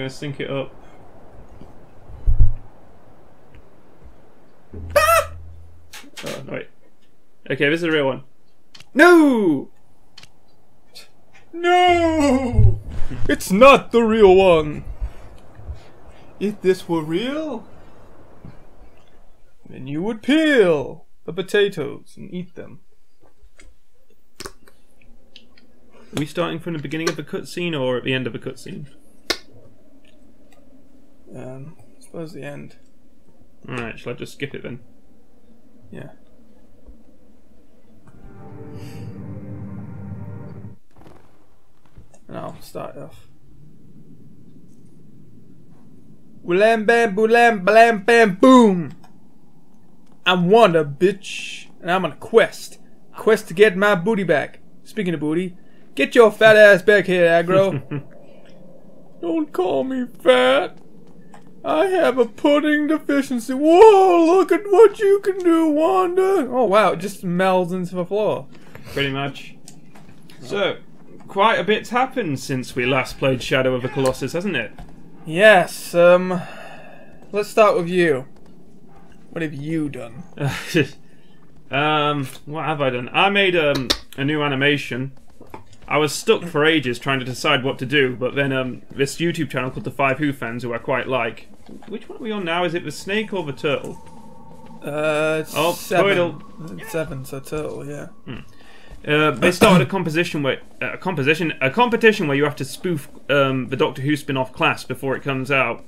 going to sync it up. Ah! Oh, no, wait. Okay, this is the real one. No! No! It's not the real one. If this were real, then you would peel the potatoes and eat them. Are we starting from the beginning of the cutscene or at the end of the cutscene? I suppose the end. Alright, shall I just skip it then? Yeah. And I'll start off. Wham bam boolam blam bam boom. I'm Wanda, bitch, and I'm on a quest. Quest to get my booty back. Speaking of booty, get your fat ass back here, aggro. Don't call me fat. I have a pudding deficiency. Whoa, look at what you can do, Wanda. Oh wow, it just melds into the floor. Pretty much. So, quite a bit's happened since we last played Shadow of the Colossus, hasn't it? Yes, let's start with you. What have you done? What have I done? I made a new animation. I was stuck for ages trying to decide what to do, but then this YouTube channel called The 5 Who Fans, who I quite like. Which one are we on now? Is it the snake or the turtle? It's 7. Turtle. It's 7, so turtle, yeah. They started a competition where you have to spoof the Doctor Who spin-off Class before it comes out,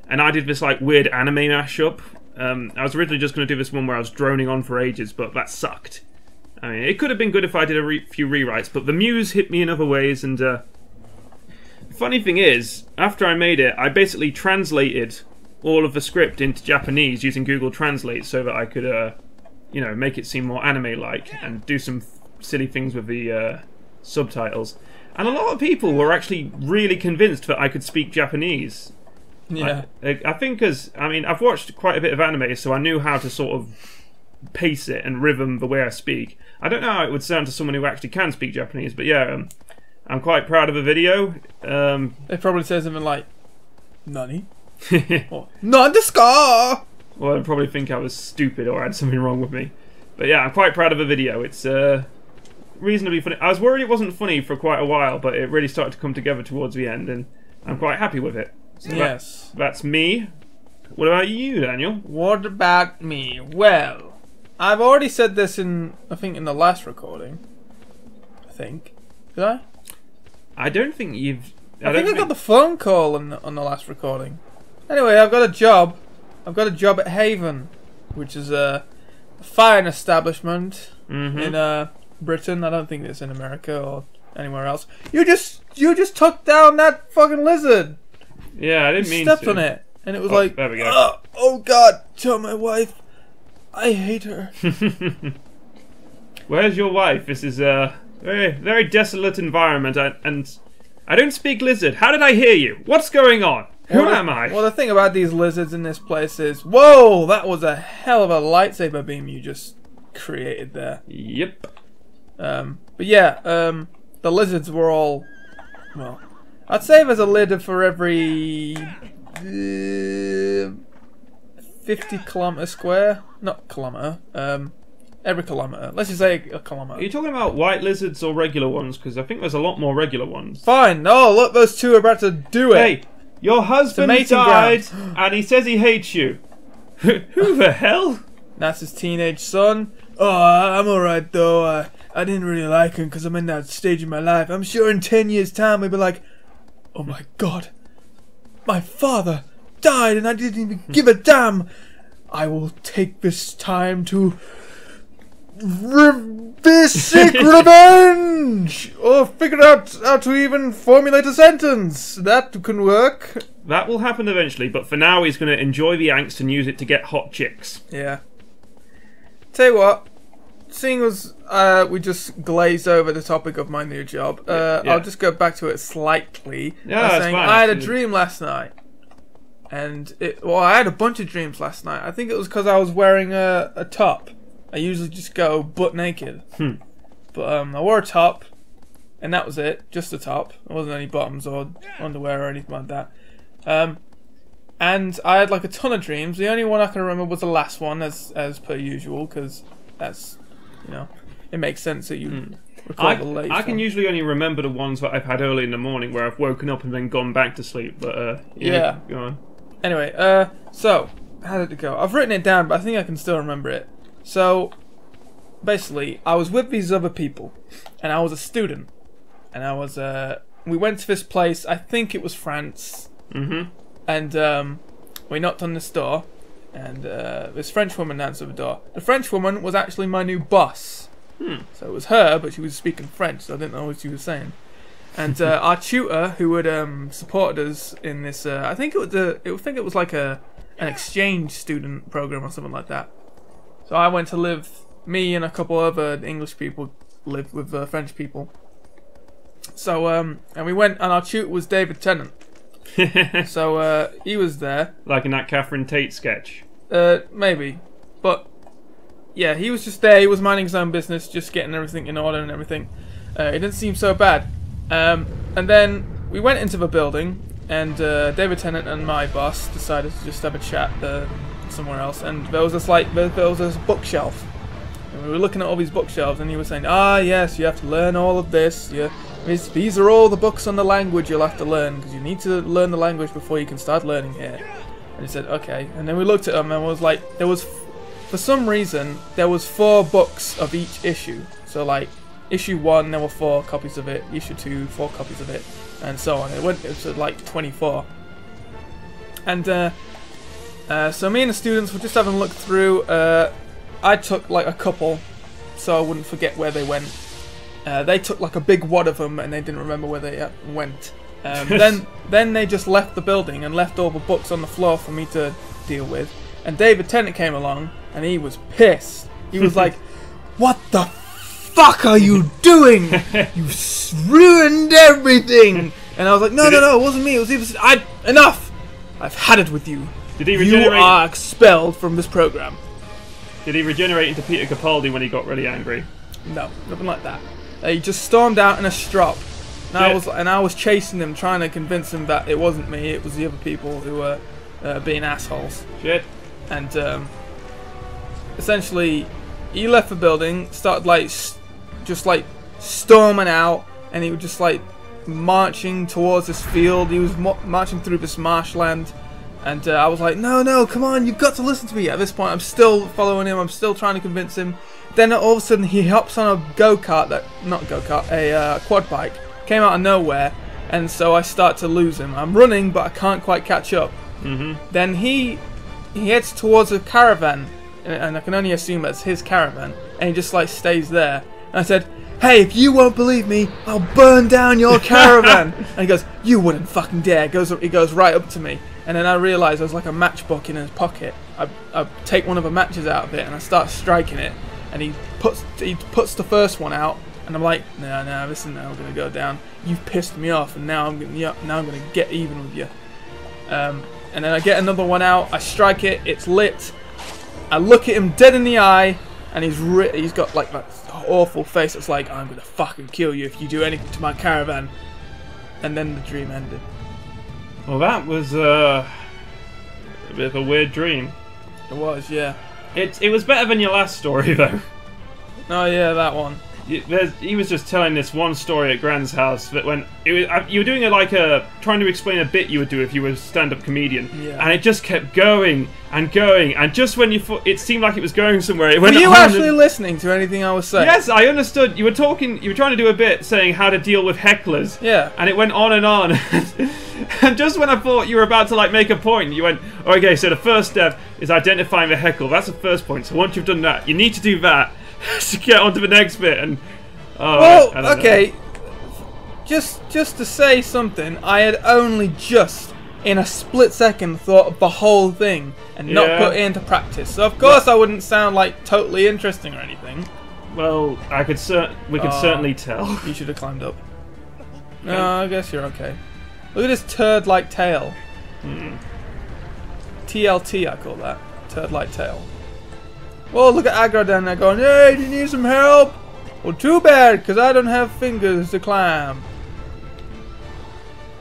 and I did this like weird anime mashup. I was originally just going to do this one where I was droning on for ages, but that sucked. I mean, it could have been good if I did a few rewrites, but the muse hit me in other ways, and the funny thing is, after I made it, I basically translated all of the script into Japanese using Google Translate so that I could, you know, make it seem more anime-like and do some silly things with the subtitles. And a lot of people were actually really convinced that I could speak Japanese. Yeah. I think I've watched quite a bit of anime, so I knew how to sort of pace it and rhythm the way I speak. I don't know how it would sound to someone who actually can speak Japanese, but yeah, I'm quite proud of the video. They probably say something like, "Nani?" or "Nan desu ka?" Well, they'd probably think I was stupid or had something wrong with me. But yeah, I'm quite proud of the video. It's reasonably funny. I was worried it wasn't funny for quite a while, but it really started to come together towards the end, and I'm quite happy with it. So yes. That's me. What about you, Daniel? What about me? Well, I've already said this in, I think, in the last recording. I think. Did I? I don't think you've... I think I got the phone call on the last recording. Anyway, I've got a job. I've got a job at Haven, which is a fine establishment in Britain. I don't think it's in America or anywhere else. You just took down that fucking lizard. Yeah, I didn't mean to. Stepped to. on it, and it was like, there we go. Oh God, tell my wife, I hate her. Where's your wife? This is a very, very desolate environment, and I don't speak lizard. How did I hear you? What's going on? Who am I? Well, the thing about these lizards in this place is, whoa, that was a hell of a lightsaber beam you just created there. Yep. But yeah, the lizards were all, well, I'd say there's a lid for every 50 kilometre square. Not kilometre. Every kilometre. Let's just say a kilometre. Are you talking about white lizards or regular ones? Because I think there's a lot more regular ones. Fine. Oh, look, those two are about to do it. Hey, your husband died, and he says he hates you. Who the hell? That's his teenage son. Oh, I'm alright though. I didn't really like him because I'm in that stage of my life. I'm sure in 10 years' time we'll be like, oh my God, my father died and I didn't even give a damn. I will take this time to seek revenge, or figure out how to even formulate a sentence. That can work. That will happen eventually, but for now he's going to enjoy the angst and use it to get hot chicks. Yeah. Tell you what, seeing as we just glazed over the topic of my new job, yeah. I'll just go back to it slightly. Yeah, that's saying fine. I had a dream last night. And I had a bunch of dreams last night. I think it was because I was wearing a top. I usually just go butt naked. But I wore a top, and that was it. Just a top. There wasn't any bottoms or underwear or anything like that. And I had like a ton of dreams. The only one I can remember was the last one, as per usual, because that's, you know, it makes sense that you record the latest I can one. usually only remember the ones that I've had early in the morning where I've woken up and then gone back to sleep. But yeah, go on. Anyway, so how did it go? I've written it down, but I think I can still remember it. So basically, I was with these other people, and I was a student, and I was we went to this place. I think it was France. Mm-hmm. And we knocked on this door, and this French woman answered the door. The French woman was actually my new boss. So it was her, but she was speaking French, so I didn't know what she was saying. And our tutor, who had supported us in this, I think it was like an exchange student program or something like that. So I went to live. Me and a couple other English people lived with French people. So and we went, and our tutor was David Tennant. So he was there, like in that Catherine Tate sketch. Maybe, but yeah, he was just there. He was minding his own business, just getting everything in order and everything. It didn't seem so bad. And then we went into the building, and David Tennant and my boss decided to just have a chat somewhere else. And there was this bookshelf, and we were looking at all these bookshelves, and he was saying, yes, you have to learn all of this. These are all the books on the language you'll have to learn, because you need to learn the language before you can start learning here. And he said, okay. And then we looked at them, and was like, for some reason, there was 4 books of each issue. So like, issue 1, there were 4 copies of it. Issue 2, 4 copies of it, and so on. It went to like 24. And so me and the students were just having a look through. I took like a couple, so I wouldn't forget where they went. They took like a big wad of them, and they didn't remember where they went. Then they just left the building and left all the books on the floor for me to deal with. And David Tennant came along, and he was pissed. He was like, "What the fuck are you doing? You've ruined everything!" And I was like, "No, it wasn't me. It was even enough. I've had it with you. Did he regenerate? You are expelled from this program." Did he regenerate into Peter Capaldi when he got really angry? No, nothing like that. He just stormed out in a strop. And I was chasing him, trying to convince him that it wasn't me, it was the other people who were being assholes. Shit. And essentially, he left the building, started just storming out, and he was just like marching towards this field. He was marching through this marshland. And I was like, no, come on, you've got to listen to me. At this point, I'm still following him, I'm still trying to convince him. Then all of a sudden he hops on a a quad bike, came out of nowhere, and so I start to lose him. I'm running, but I can't quite catch up. Then he heads towards a caravan, and I can only assume that's his caravan, and he just like stays there. And I said, "Hey, if you won't believe me, I'll burn down your caravan." And he goes, "You wouldn't fucking dare." He goes right up to me, and then I realised there's like a matchbook in his pocket. I take one of the matches out of it, and I start striking it. And he puts the first one out, and I'm like, no, this is now gonna go down. You've pissed me off, and now I'm gonna get even with you. And then I get another one out. I strike it. It's lit. I look at him dead in the eye, and he's got like that awful face. It's like, I'm gonna fucking kill you if you do anything to my caravan. And then the dream ended. Well, that was a bit of a weird dream. It was, yeah. It was better than your last story, though. Oh yeah, that one. He was just telling this one story at Grand's house that when you were doing trying to explain a bit you would do if you were a stand-up comedian, and it just kept going and going, and just when you thought it seemed like it was going somewhere, it went. Were you actually listening to anything I was saying? Yes, I understood. You were talking. You were trying to do a bit saying how to deal with hecklers. Yeah. And it went on and on. And just when I thought you were about to like make a point, you went, "Okay, so the first step is identifying the heckle. That's the first point. So once you've done that, you need to do that to get onto the next bit." And well, okay, just to say something, I had only just in a split second thought of the whole thing and not put it into practice. So of course I wouldn't sound like totally interesting or anything. Well, we could certainly tell. You should have climbed up. No, I guess you're okay. Look at his turd-like tail. TLT, I call that. Turd-like tail. Well, look at Aggro down there going, "Hey, do you need some help?" Well, too bad, because I don't have fingers to climb.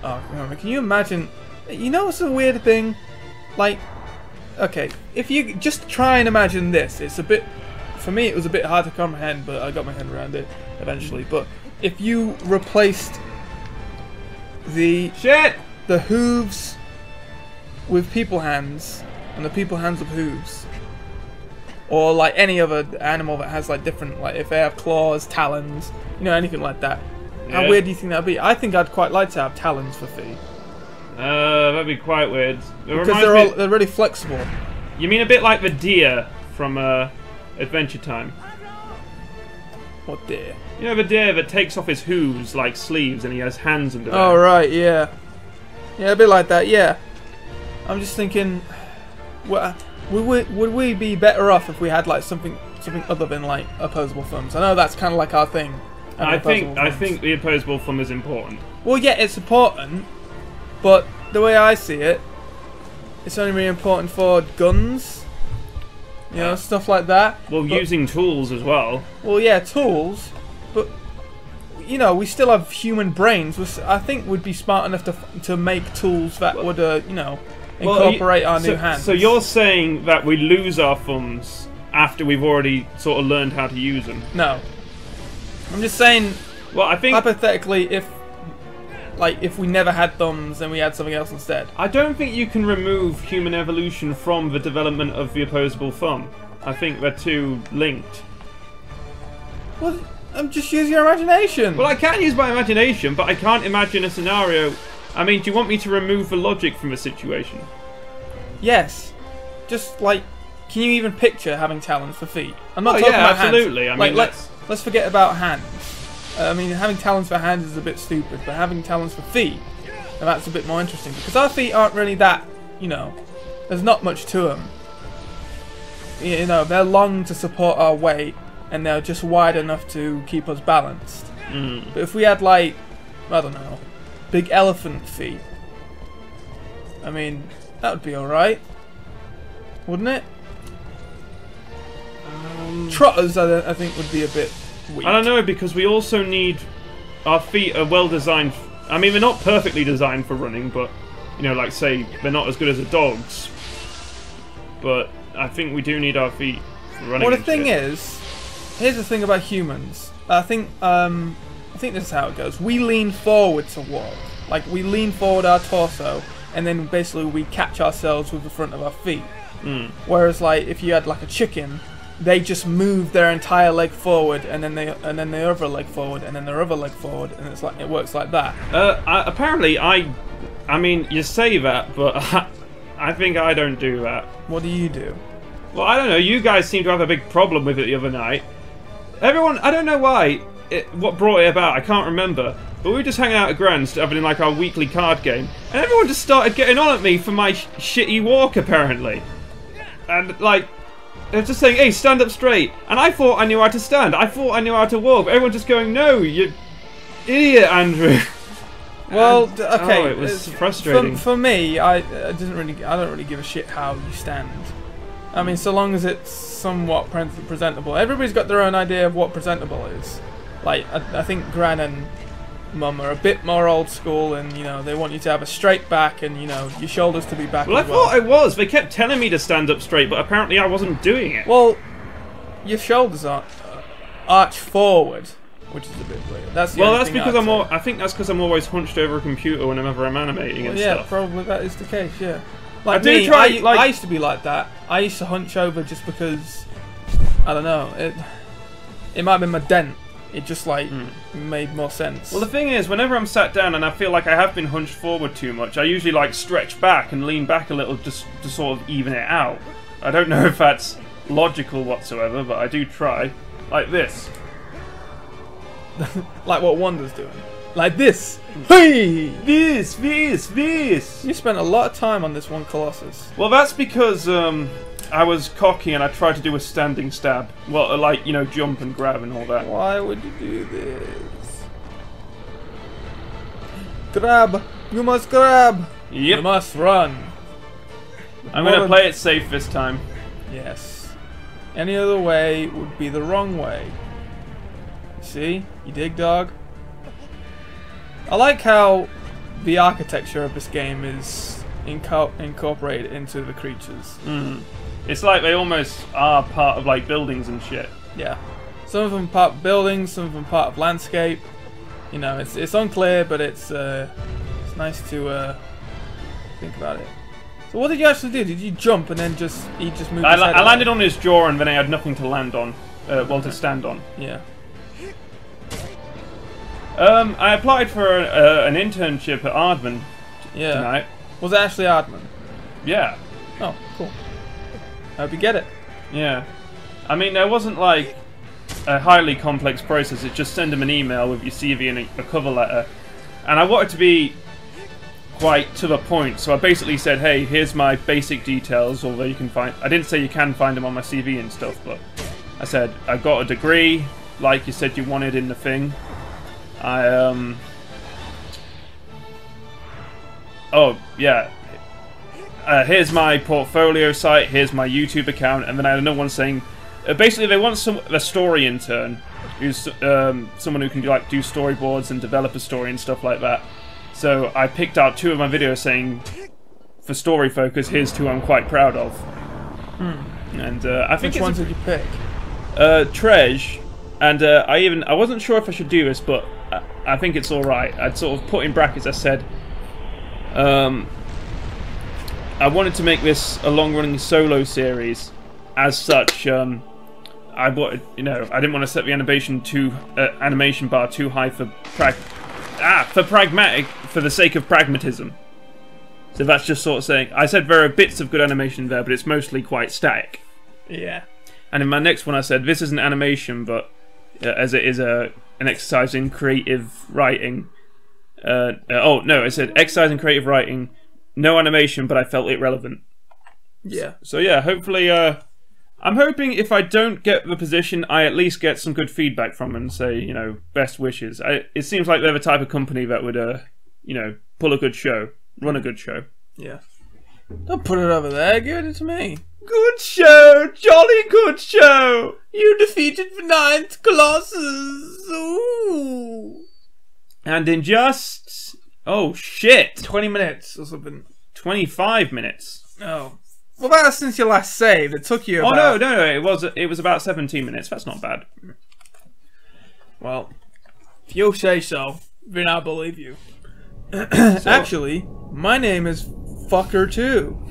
Oh, can you imagine You know what's a weird thing? Like, okay, if you just try and imagine this, it's a bit... For me, it was a bit hard to comprehend, but I got my head around it eventually. But if you replaced the hooves with people hands, and the people hands with hooves, or like any other animal that has like different, like if they have claws, talons, you know, anything like that. Yeah. How weird do you think that'd be? I think I'd quite like to have talons for feet. That'd be quite weird. Because they're really flexible. You mean a bit like the deer from Adventure Time? What deer? You know the deer that takes off his hooves like sleeves and he has hands under them? Oh right, yeah. Yeah, a bit like that, yeah. I'm just thinking, would we be better off if we had like something other than like opposable thumbs? I know that's kind of like our thing. I think the opposable thumb is important. Well, yeah, it's important, but the way I see it, it's only really important for guns, you know, stuff like that. Well, but, using tools as well. Well, yeah, tools, but you know, we still have human brains. Which I think would be smart enough to make tools that would, you know, incorporate our new hands. So you're saying that we lose our thumbs after we've already sort of learned how to use them? No. I'm just saying, well, I think hypothetically, if we never had thumbs and we had something else instead. I don't think you can remove human evolution from the development of the opposable thumb. I think they're too linked. Well, just use your imagination. Well, I can use my imagination, but I can't imagine a scenario. I mean, do you want me to remove the logic from the situation? Yes. Just like, can you even picture having talons for feet? I'm not talking yeah, about absolutely. Hands. I mean, let's forget about hands. I mean, having talons for hands is a bit stupid, but having talons for feet, that's a bit more interesting. Because our feet aren't really that, you know, there's not much to them. You know, they're long to support our weight, and they're just wide enough to keep us balanced. But if we had, like, I don't know, big elephant feet, I mean, that would be alright. Wouldn't it? Trotters, I think, would be a bit weak. I don't know, because we also need... Our feet are well designed... I mean, they're not perfectly designed for running, but, you know, like, say, they're not as good as a dog's. But I think we do need our feet for running. Well, the thing is, here's the thing about humans. I think this is how it goes. We lean forward to walk. Like, we lean forward our torso, and then basically we catch ourselves with the front of our feet. Whereas, like, if you had, like, a chicken... They just move their entire leg forward, and then their other leg forward, and then their other leg forward, and it's like it works like that. Apparently, I mean, you say that, but I think I don't do that. What do you do? Well, I don't know. You guys seem to have a big problem with it the other night. Everyone, I don't know why. What brought it about? I can't remember. But we were just hanging out at Grand's, having like our weekly card game, and everyone just started getting on at me for my shitty walk, apparently, and like. They're just saying, hey, stand up straight. And I thought I knew how to stand. I thought I knew how to walk. But everyone's just going, no, you idiot, Andrew. Well, okay. Oh, it was frustrating. For me, I don't really give a shit how you stand. I mean, so long as it's somewhat presentable. Everybody's got their own idea of what presentable is. Like, I think Gran and Mum are a bit more old school, and you know they want you to have a straight back, and you know your shoulders to be back. Well, I thought I was. They kept telling me to stand up straight, but apparently I wasn't doing it. Well, your shoulders aren't arch forward, which is a bit weird. That's because I think that's because I'm always hunched over a computer whenever I'm animating and stuff. Yeah, probably that is the case. Yeah. Like I used to be like that. I used to hunch over just because I don't know. It might have been my dent. It just like made more sense. Well, the thing is, whenever I'm sat down and I feel like I have been hunched forward too much, I usually like stretch back and lean back a little just to sort of even it out. I don't know if that's logical whatsoever, but I do try. Like this. Like what Wanda's doing. Like this. Hey! This. You spent a lot of time on this one Colossus. Well, that's because I was cocky and I tried to do a standing stab. Well, like, you know, jump and grab and all that. Why would you do this? Grab! You must grab! Yep. You must run. I'm going to play it safe this time. Yes. Any other way would be the wrong way. See? You dig, dog? I like how the architecture of this game is incorporated into the creatures. It's like they almost are part of like buildings and shit. Yeah. Some of them part of buildings, some of them part of landscape. You know, it's unclear, but it's nice to think about it. So what did you actually do? Did you jump and then he just moved? I landed on his jaw and then I had nothing to land on, to stand on. Yeah. I applied for an internship at Aardman tonight. Was it actually Aardman? Yeah. Oh, cool. Hope you get it. Yeah. I mean, there wasn't like a highly complex process. It's just send them an email with your CV and a cover letter. And I wanted to be quite to the point, so I basically said, hey, here's my basic details, although you can find... I didn't say you can find them on my CV and stuff, but I said, I got a degree, like you said you wanted in the thing. Oh, yeah. Here's my portfolio site, here's my YouTube account, and then I had another one saying... basically, they want a story intern, who's someone who can like do storyboards and develop a story and stuff like that. So I picked out 2 of my videos saying, for story focus, here's 2 I'm quite proud of. And I think which ones did you pick? Treasure, and I wasn't sure if I should do this, but I think it's all right. I'd sort of put in brackets. I said, I wanted to make this a long-running solo series. As such, I didn't want to set the animation bar too high for pragmatic, for the sake of pragmatism. So that's just sort of saying, I said there are bits of good animation there, but it's mostly quite static. Yeah. And in my next one I said, this is an animation, but as it is an exercise in creative writing. I said exercise in creative writing, no animation, but I felt it relevant. Yeah. So yeah, hopefully, I'm hoping if I don't get the position, I at least get some good feedback from them and say, you know, best wishes. It seems like they're the type of company that would, pull a good show, run a good show. Yeah. Don't put it over there, give it to me. Good show! Jolly good show! You defeated the 9th Colossus! Ooh! And in just... oh, shit! 20 minutes or something. 25 minutes. Oh. Well, that's since your last save. It took you about... Oh, no. It was about 17 minutes. That's not bad. Well, if you say so, then I believe you. Actually, my name is Fucker too.